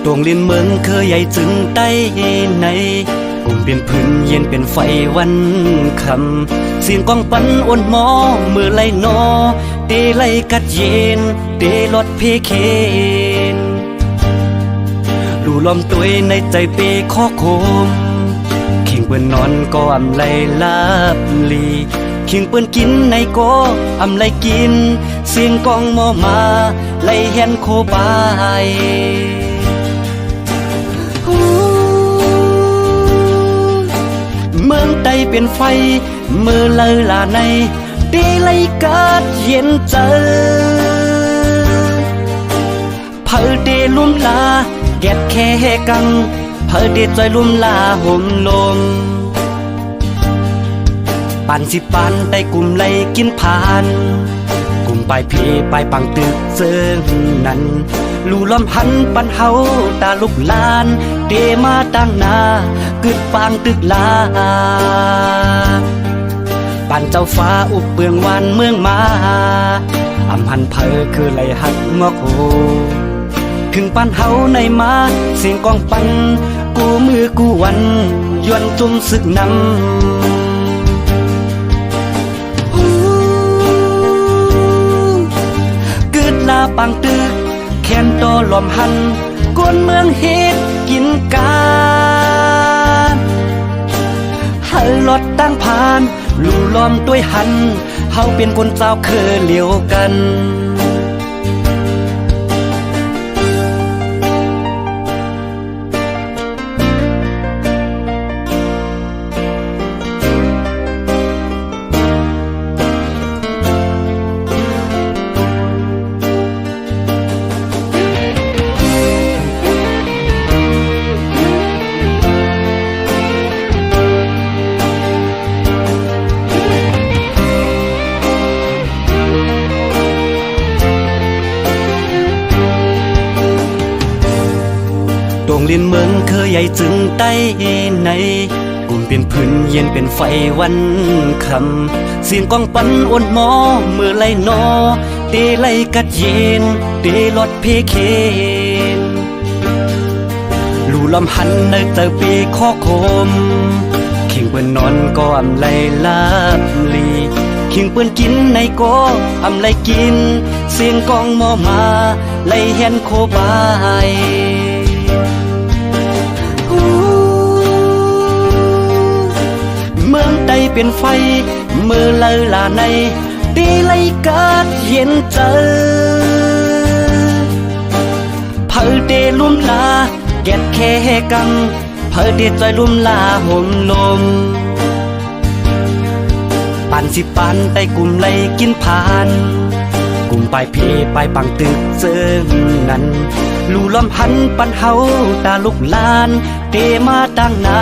ตรงลินเมืองเคยใหญ่จึงใต้ในกลุ่มเป็นพื้นเย็นเป็นไฟวันคำเสียงกองปันอ่อนหมอมือไล่นอเตไล่กัดเย็นเตลอดเพเคนดูล้อมตัวในใจเปข้อโคมขิงเปิ้นนอนก็อำไลลาบลีขิงเปิ้นกินในก็อำไลกินเสียงกองมอมาไล่แฮนโคบายเมืองใดเป็นไฟเมื่อเลอลาในตีไล่กัดเย็นเจอเผอเดลุ่มลาแกดแค่กังเผอเดจอยลุ่มลาห่มลมปันสิปันได้กลุ่มไล่กินผ่านกลุ่มปลายพีปลายปังตึกเซิงนั้นลู่ล้อมหันปันเฮาตาลุกลานเดมาตั้งนากึดปางตึกลาปันเจ้าฟ้าอุบเบืองวันเมืองมาอำหันเพอคือไหลหักงอกโหถึงปันเฮาในมาเสียงกองปันกูมือกูวันยวนจุ่มศึกนำกึดลาปังตึกแคนโตลอมหันกวนเมืองเฮ็ดกินกาหันลอดตั้งผ่านลู่ล้อมด้วยหันเฮาเป็นคนเจ้าเคยเลียวกันตรงลินเมืองเคยใหญ่จึงใต้ในกลุ่มเป็นพื้นเย็นเป็นไฟวันคำเสียงกองปันอ่อนหมอมือไล่นอเตไล่กัดเย็นเตลอดเพเคนลู่ล้อมหันในเจอปีข้อโคมขิงเปิ้นนอนก็อำไลลาบลีขิงเปิ้นกินในก็อำไลกินเสียงกองมอมาไล่แฮนโคบายเมืองใดเป็นไฟเมื่อเลอลาในตีไล่กัดเย็นเจอเผอเดลุ่มลาแกดแค่กังเผอเดจอยลุ่มลาห่มลมปันสิปันได้กลุ่มไล่กินผ่านกลุ่มปลายพีปลายปังตึกเซิงนั้นลู่ล้อมหันปันเฮาตาลุกลานเตมาตั้งนา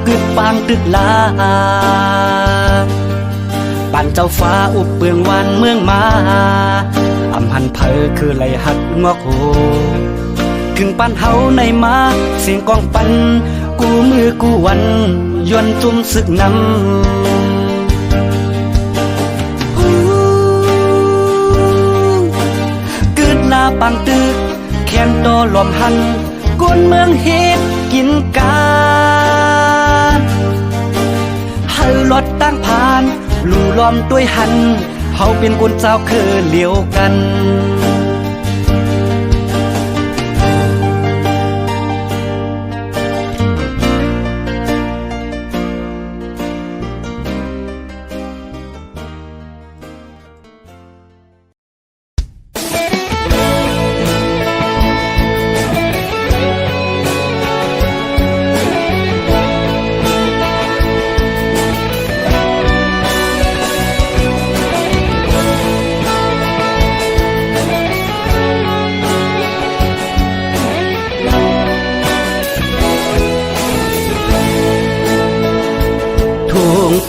กึดปางตึกลาปันเจ้าฟ้าอุบเบืองวันเมืองมาอำหันเพอคือไหลหักงอกโหถึงปันเฮาในมาเสียงกองปันกูมือกูวันยวนจุ่มศึกนำกึดลาปังตึกแคนโตลอมหันกวนเมืองเฮ็ดกินกาหันลอดตั้งผ่านลู่ล้อมด้วยหันเฮาเป็นคนเจ้าเคยเลียวกัน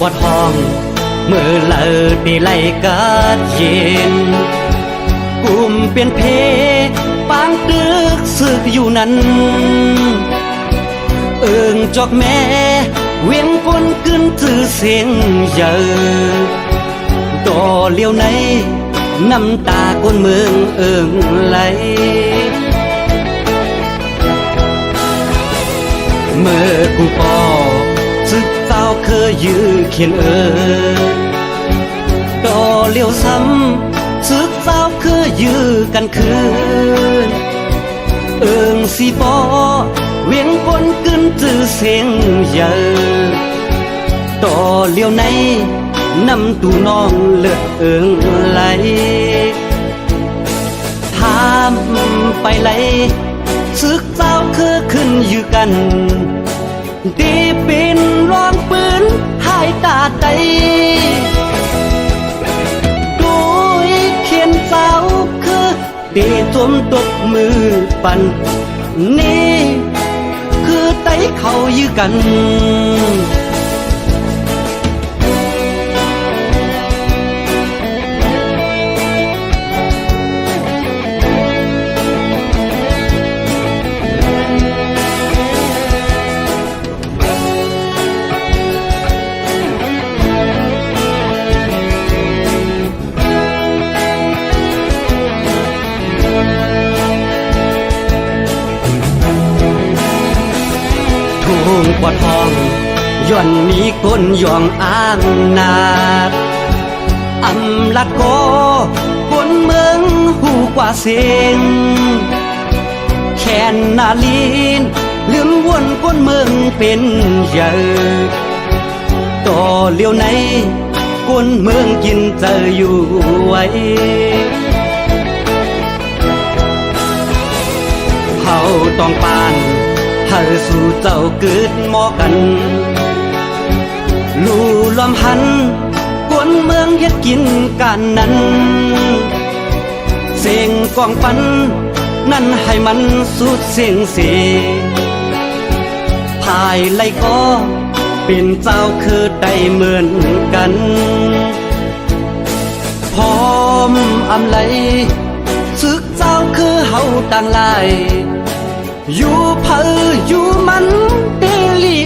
ปวดห้องเมื่อเลอตีไล่กัดเย็นกลุ่มเป็นเพปางตึกสึกอยู่นั้นจอกแม่เวียงปนกึนจือเสียงเยอะต่อเลี้ยวในน้ำตาคนเมืองไหล มื่อกูปอซึกเจ้าเคยยื้อเขียนต่อเลี้ยวซ้ำซึกเจ้าเคยยื้อกันคืนสีปอเวียงปนกึนจื้อเสียงเยอะต่อเลี้ยวในน้ำตูน้องเลือดไหลถามไปไหลซึกเจ้าคือขึ้นอยู่กันตีปินร้องปืนหายตาใจด้วยเขียนเจ้าคือตีจมตบมือปันนี่คือไตเขาอยู่กันทุ่งปอทองย่อนมีก้นย่องอ้างนาดอำลัดโกคนเมืองหูกว่าเสียงแค่นนาลีนลืมวนคนเมืองเป็นเยอะต่อเลี้ยวในคนเมืองกินเจออยู่ไว้เฮาต้องปานเฮาสู่เจ้าเกิดหมอกันลู่ลมหันคนเมืองเฮ็ดกินกันนั้นเสียงกองปันนั่นให้มันสุดเสียงเสียภายไลก็เป็นเจ้าคือได้เหมือนกันพร้อมอำไลซึกเจ้าคือเฮาต่างหลายอยู่เผออยู่มันเดลี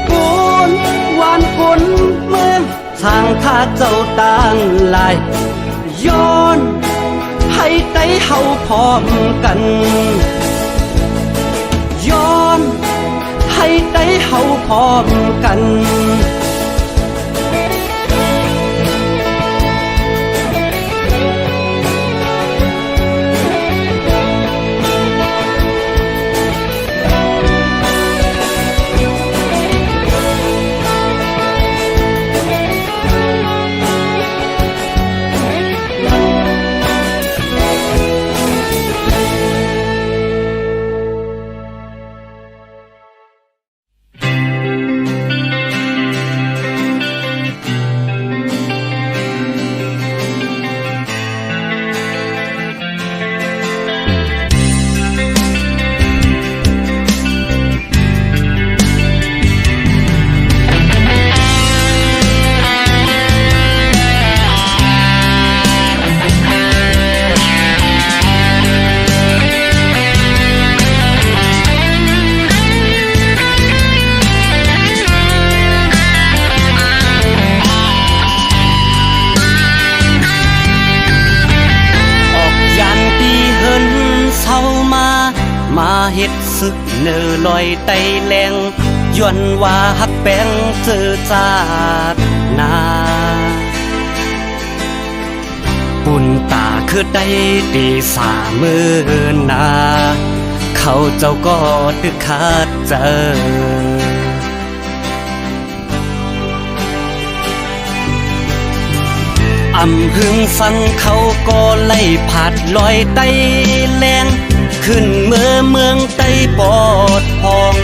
ปูนวานคนเมืองทางท่าเจ้าต่างลายย้อนให้ได้เฮาพร้อมกันย้อนให้ได้เฮาพร้อมกันเฮ็ดซึกเนอลอยไตแรงย้อนว่าฮักแป้งเจอจาดนาปุ่นตาคือได้ดีสามือนาเขาเจ้าก็ตึกขาดเจออำหึงฟังเขาก็ไล่ผาดลอยไตแรงขึ้นเมื่อเมืองใต้ปอดพอง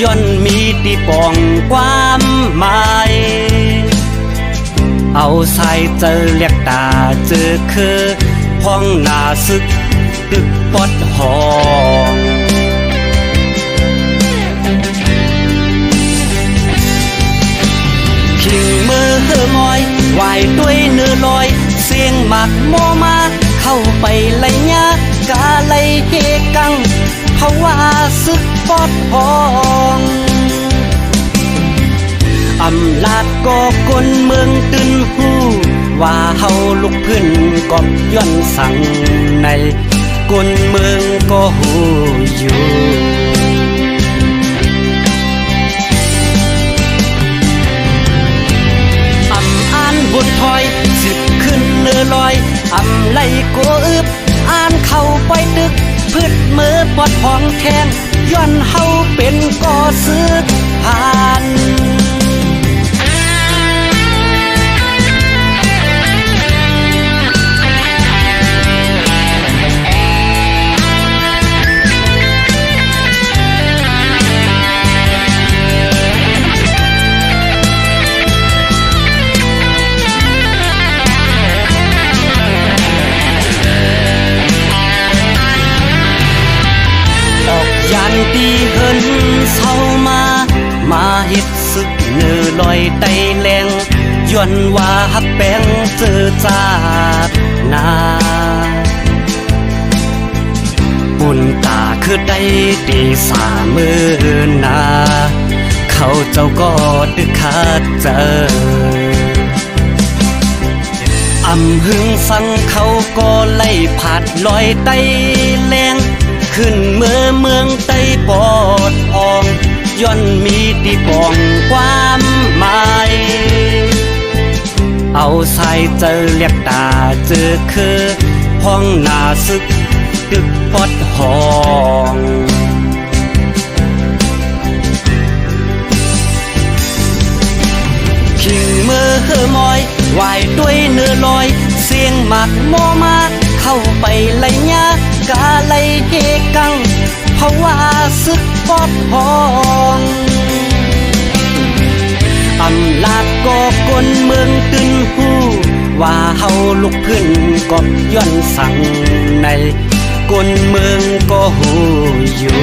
ย้อนมีตีปองความหมายเอาสายเจอเรียกตาเจอคือพ้องหน้าซึกตึกปอดหองพิงมือเฮมอยไหวด้วยเนื้อลอยเสียงหมักโมมาเข้าไปไล่ยากาไล่เฮกังเพราะว่าซึกปอดพองอำลาดก็คนเมืองตื่นหูว่าเฮาลุกขึ้นกอบย้อนสั่งในคนเมือง ก็หูอยู่บุญถอยสิบขึ้นเนื้อลอยอำไลโกอึบอ่านเข้าไปตึกพืชมือปอดห้องแข้งย้อนเฮาเป็นก่อซื้อผ่านยันตีเฮินเศร้ามาเฮ็ดศึกเนื้อลอยไตแหลงย้อนว่าฮักแป้งเจอจากนาบุญตาคือได้ตีสามือนาเขาเจ้าก็ดึกขาดเจออำหึงสั่งเขาก็ไล่ผาดลอยไตแหลงขึ้นเมืองใต้ปอดอองย้อนมีตีปองความหมายเอาสายเจอเรียกตาเจอคือห้องหน้าซึกตึกปอดห้องขิงมือเฮอมอยวายด้วยเนื้อลอยเสียงหมักโมมาเข้าไปไล่ยากาไล่เฮกังเพราะว่าซึกปอดห้องอำลาดก็กลเมืองตึนหูว่าเฮาลุกขึ้นก็ย้อนสั่งในกลเมืองก็หูอยู่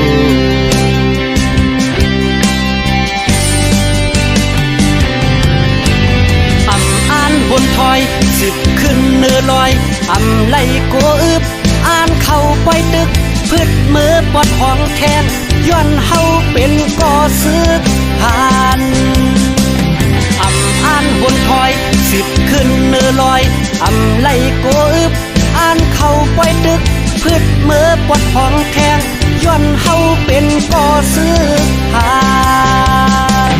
บนถอยสิบขึ้นเนื้อลอยอำไลโกอึบอ่านเข้าไปตึกพืชมือปอดห้องแข้งย้อนเฮาเป็นก่อซื้อผ่านอ่านบนถอยสิบขึ้นเนื้อลอยอำไลโกอึบอ่านเข้าไปตึกพืชมือปอดห้องแข้งย้อนเฮาเป็นก่อซื้อผ่าน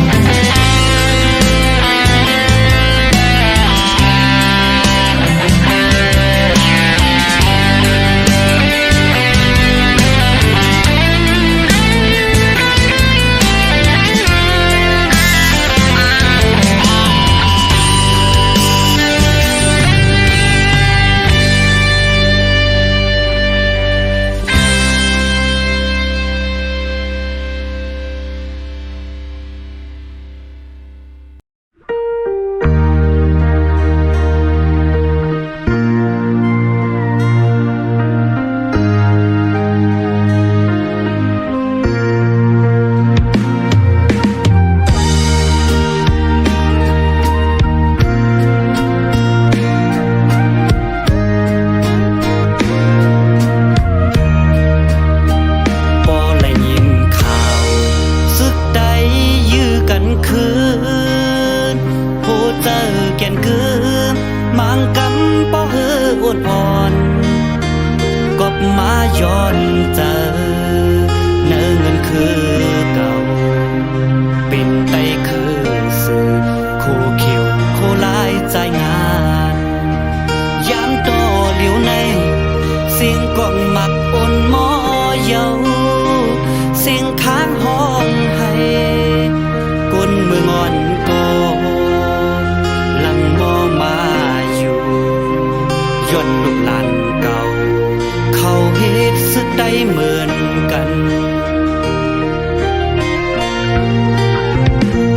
เหมือนกัน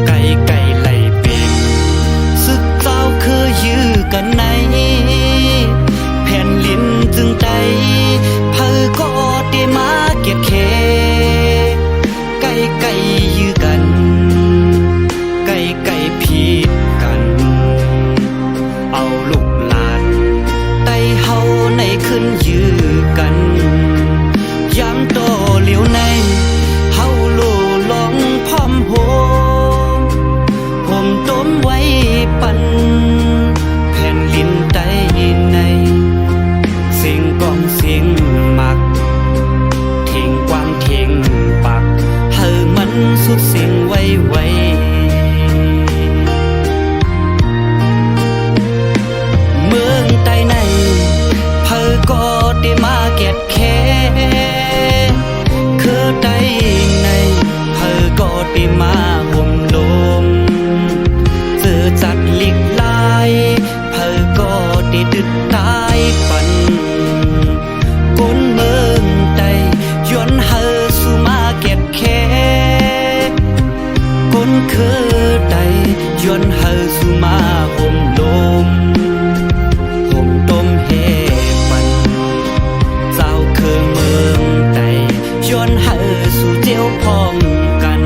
ไก่ไล่เป็นศึกเจ้าคือยื้อกันในแผ่นลิ้นจึงใจเผอก็ได้มาเก็บเคไก่ยื้อกันไก่ผิดกันเอาลูกหลานไต่เฮาในขึ้นยื้อกันย้ำ แค่คือได้ในเพอก็ได้มาห่มลมเจอจัดหลีกลายเพอก็ได้ดึดตายปันก้นเมืองใดย้อนเฮอสู่มาเก็บแค่ก้นคือใดย้อนเฮอสู่มาห่มลมห่มต้มเฮปันเจ้าคือเมืองใดย้อนเฮอสู่เจียวพร้อมกัน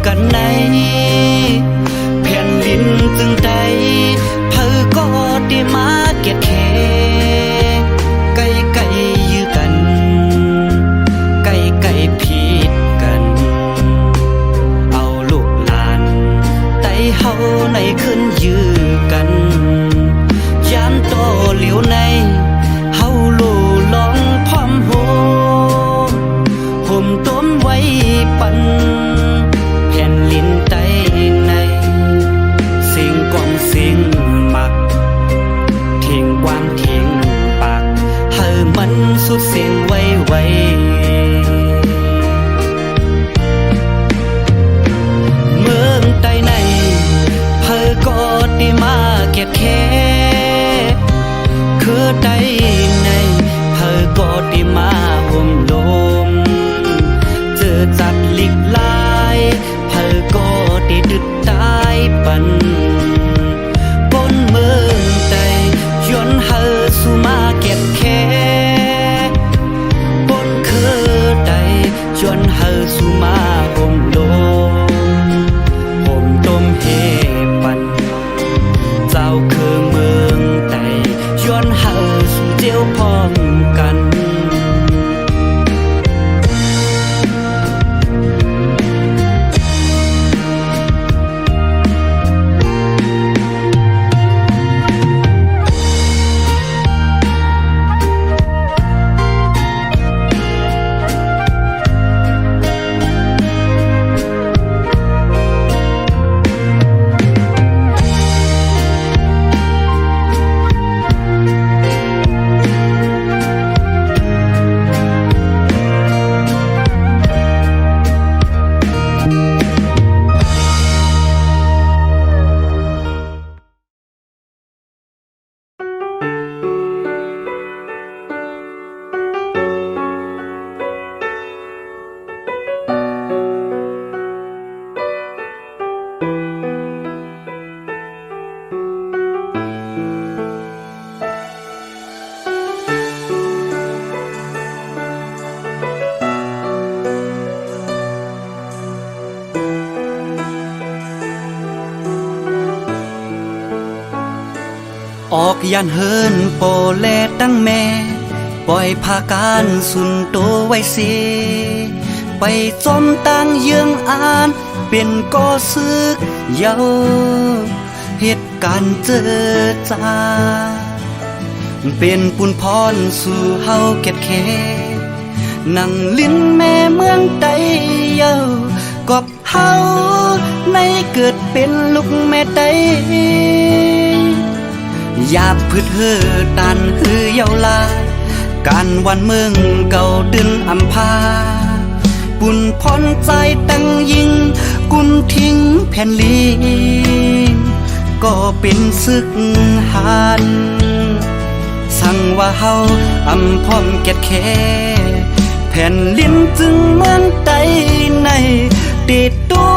กันในแผ่นดินจึงใดเพอก็ได้มาเกียดแค่ไก่ไก่ยื้อกันไก่ไก่ผิดกันเอาลูกหลานไต่เฮาในขึ้นยื้อกันยามโตเหลียวในเฮาลู่ลองพร้อมโหห่มต้มไว้ปันแผ่นลิ้นใต้ในสิ่งกองสิ่งมักเทียงกวางเทียงปากเฮอมันสุดเสียงไว้ไว้เมืองใต้ในเฮอก็ได้มาเก็บแค่คือใต้ในเฮอก็ได้มาห่มลมเจอจัดหลีกลายเพอก็ได้ดึดตายปันก้นเมืองใดย้อนเฮอสู่มาเก็บแค่ก้นคือใดย้อนเฮอสู่มาห่มลมห่มต้มเฮปันเจ้าคือเมืองใดย้อนเฮอสู่เจียวพร้อมกันออกยันเฮินโปแลตั้งแม่ปล่อยพาการสุนโตไว้เสไปจมตั้งเยืองอ่านเป็นก่อซึกเยาเหตุการณ์เจอจ้าเป็นปุนพรสู่เฮาเก็บแค่นั่งลิ้นแม่เมืองใดเยากอบเฮาในเกิดเป็นลูกแม่ใดอยากพืชเฮือตันฮือเยาลาการวันเมืองเก่าดึนอำพาปุ่นพรใจตั้งยิงกุมทิ้งแผ่นลินก็เป็นศึกหันสั่งว่าเฮาอำพร้อมเก็ดแค่แผ่นลิ้นจึงเมืองใดในติดตุ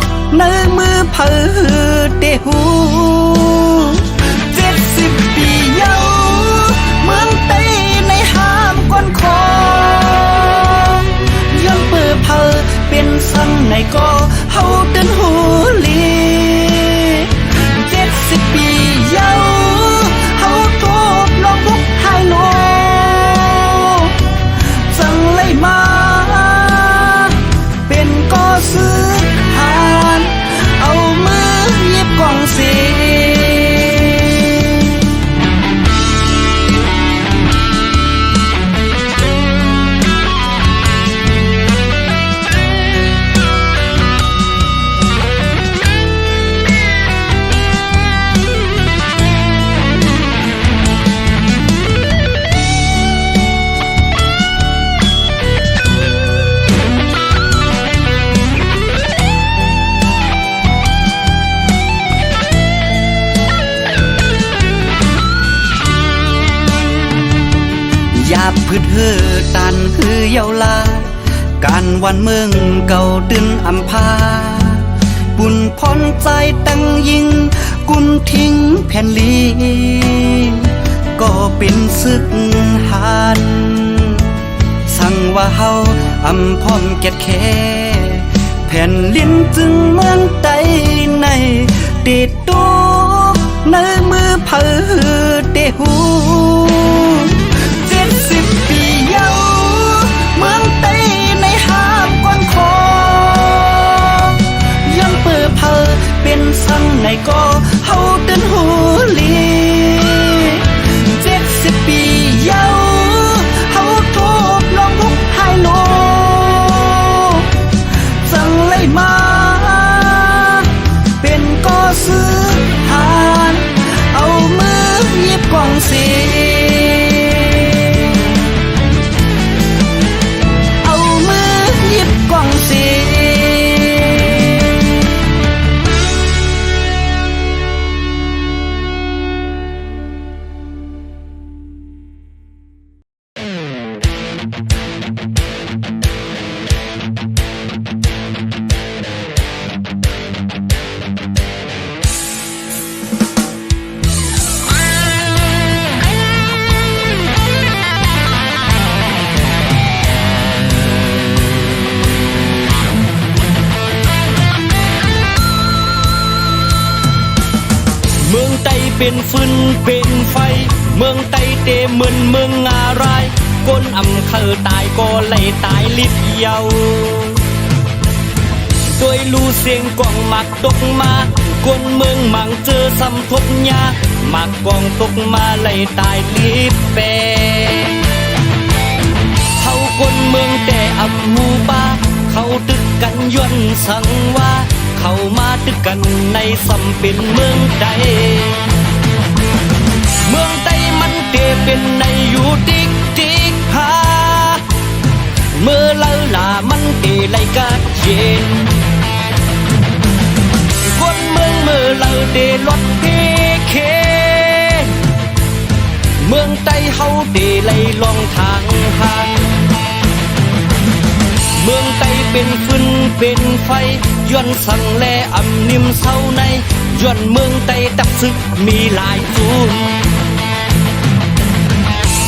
กในมือเผอเตหู70 ปีเยาเมืองใดในห้ามก้นคอย้อนเปิดเผอเป็นสั่งในก็เฮาเดินหูลี70 ปี บพืชฮือตันฮือเยาลาการวันเมืองเก่าดึนอำพาบุญพรใจตั้งยิงกุมทิ้งแผ่นลีก็เป็นศึกหันสั่งว่าเฮาอำพร้อมเกียรติแค่แผ่นลิ้นจึงเมืองใดในติดตุกในมือเผอเตหู70 ปีเยาเมืองใต้ในหาบกวนคอยังเปิดเผอเป็นสั่งในก็เฮาเดินหูลี70 ปีเยาเฮาทุบลองทุกให้โลจังเลยมาเป็นก็ซื้อหานเอามือหยิบกล่องสีเอามือหยิบกล่องสีเมืองไต้เป็นฟืนเป็นไฟเมืองไต้เตเหมือนเมืองงารายก้นอำเคอตายก็เลยตายลิบเยาด้วยลูเสียงกองหมักตกมาคนเมืองมังเจอซ้ำทบยาหมักกองตกมาเลยตายลิบแปเขาคนเมืองแต่อำหูป้าเขาตึกกันย้อนสังว่าเข้ามาตึกกันในซ้ำเป็นเมืองใดเมืองใดมันเตเป็นในอยู่ติ๊กติ๊กหาเมื่อเล่าลามันเตไลกาเย็นคนเมืองเมื่อเล่าเตลดเทเคเมืองใดเฮาเตไลลองทางหางเมืองไต้เป็นฟืนเป็นไฟย้อนสั่งแลอำนิ่มเศร้าในย้อนเมืองไต้ตักซึกมีหลายจูน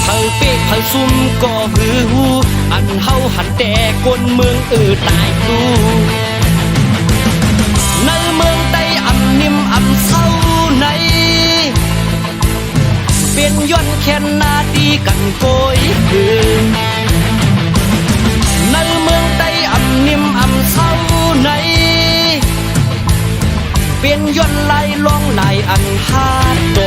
เผาเป๊กเผาซุ่มก็หือหูอันเฮาหันแต่คนเมืองตายดูในเมืองไต้อำนิ่มอำเศร้าในเป็นย้อนแค่นาดีกันโกยคืนในเมืองไต้อำนิ่มอำเศร้าในเป็นย้อนไหลลองไหลอันหาโต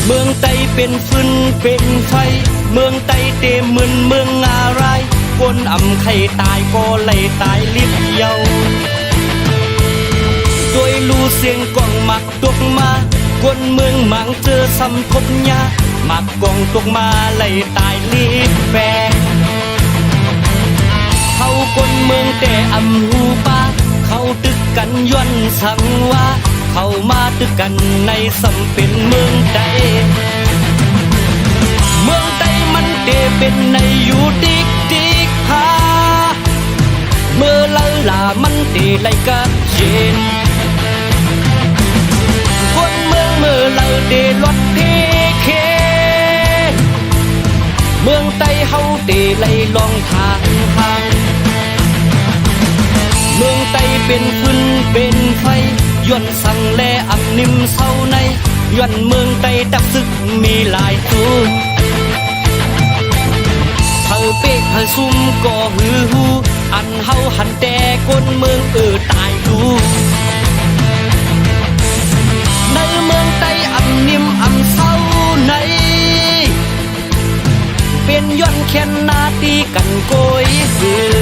เมืองไต้เป็นฟืนเป็นไฟเมืองไต้เตเหมือนเมืองงารายคนอำไข่ตายก็เลยตายลิบเยาด้วยลูเสียงกองหมักตกมาคนเมืองมังเจอซ้ำทบยาหมักกองตกมาเลยตายลิบแปงเขาคนเมืองแต่อำหูป้าเขาตึกกันย้อนสังว่าเข้ามาตึกกันในซ้ำเป็นเมืองใดเมืองใดมันเตเป็นในอยู่ติ๊กติ๊กหาเมื่อเล่าลามันเตไลกาเย็นคนเมืองเมื่อเล่าเตลดเทเคเมืองใดเฮาเตไลลองทางหางเมืองใดเป็นฟืนเป็นไฟย้อนสั่งแลอำนิ่มเศร้าในย้อนเมืองไต้ตักซึกมีหลายจูนเผาเป๊กเผาซุ่มก็หือหูอันเฮาหันแต่คนเมืองตายดูในเมืองไต้อำนิ่มอำเศร้าในเป็นย้อน แค่นาตีกันโกยหือ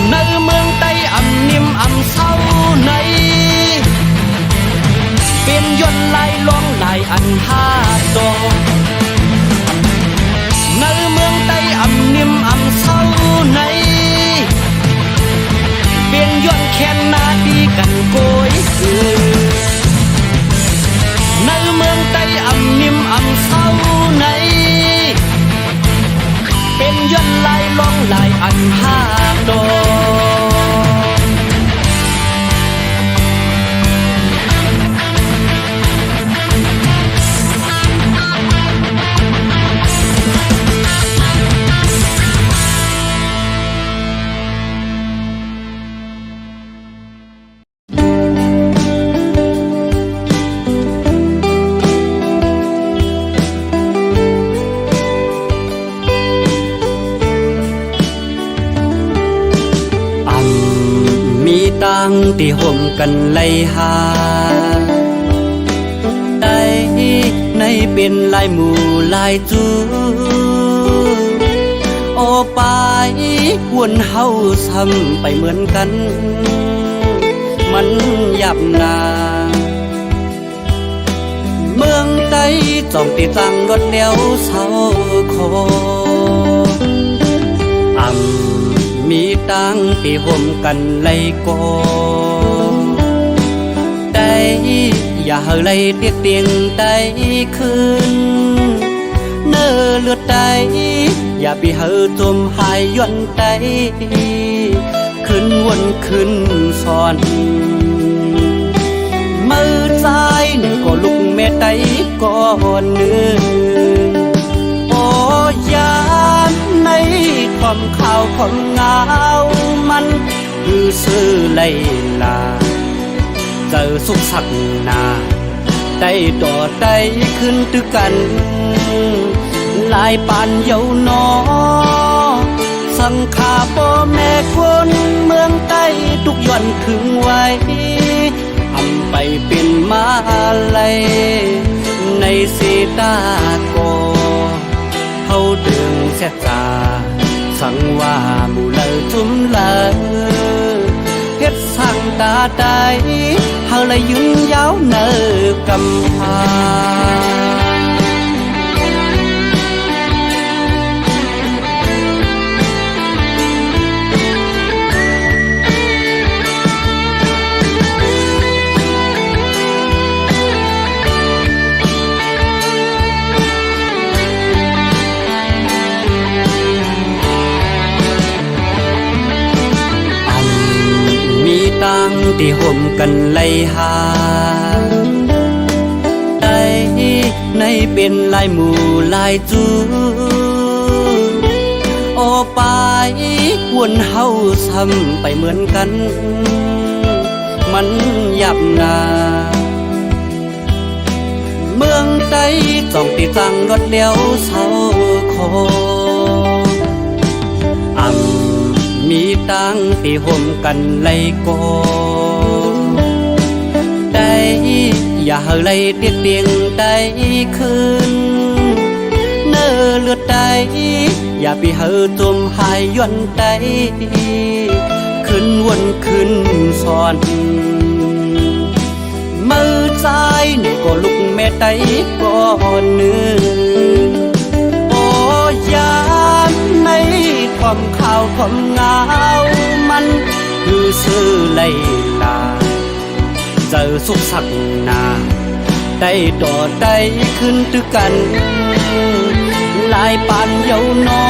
ในเมืองใต้อำนิ่มอำเศร้าในเป็นยนต์ลายล้องลายอันหาดอกในเมืองใต้อำนิ่มอำเศร้าในเป็นยนต์แค่นาตีกันโกยหือในเมืองใต้อำนิ่มอำเศร้าในเป็นยนต์ลายล้องลายอันหาดอกตั้งที่ห่มกันไล่หาได้ในเป็นลายหมู่ลายจูโอไปวนเฮาซ้ำไปเหมือนกันมันยับนาเมืองใต้จ้องติดตั้งรถเลี้ยวเศร้าคอมีตั้งที่ห่มกันไล่กอได้อย่าไล่เตียกเตียงได้คืนเนื้อเลือดได้อย่าไปเฮาจมหายย้อนได้ขึ้นวนขึ้นซ้อนมือซ้ายหนึ่งก็ลุกแม่ไตก่อนหนึ่งโอ้ยามในความข่าวความเงามันคือซื่อไล่ลาเจอสุขสักนาได้ต่อได้ขึ้นตึกกันลายปานเยาวนอสังขาพ่อแม่คนเมืองใต้ทุกย่อนขึงไว้ทำไปเป็นมาลัยในสีตาโกเฮาดึงเสียจาสังว่าหมู่เลอจุ้มเลอเฮ็ดสั่งตาใดเฮาเลยยืนยาวเนอกำพาตั้งที่ห่มกันไล่หาได้ในเป็นลายหมู่ลายจูโอไปวนเฮาซ้ำไปเหมือนกันมันยับนาเมืองใต้จ้องติดตั้งรถเลี้ยวเศร้าคอมีตั้งที่ห่มกันไล่กอได้อย่าไล่เตียกเตียงได้คืนเนื้อเลือดได้อย่าไปเฮาจมหายย้อนได้ขึ้นวนขึ้นซ้อนมือซ้ายนี่ก็ลุกแม่ไตก่อนหนึ่งโอ้ยามในความข่าวความเงามันคือซื่อไล่ลาเจอสุขสักนาได้ต่อได้ขึ้นตึกกันลายปานเยาวนอ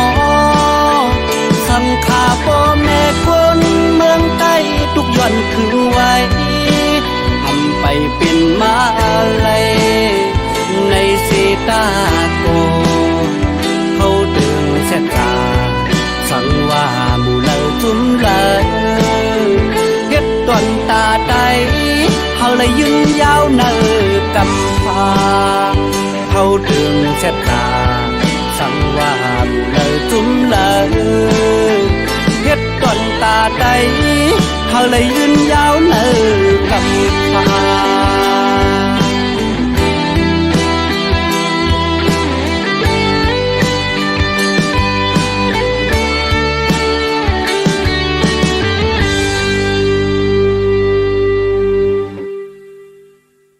สังขาพ่อแม่คนเมืองใต้ทุกย่อนคือไว้ทำไปเป็นมาลัยในสีตาโกเขาดึงเสียจาสังว่าหมู่เลอจุ้มเลอเฮ็ดตอนตาใดเฮาเลยยืนยาวเนอกำพาเขาดึงเสียจาสังว่าหมู่เลอจุ้มเลอเฮ็ดตอนตาใดเฮาเลยยืนยาวเนอกำพา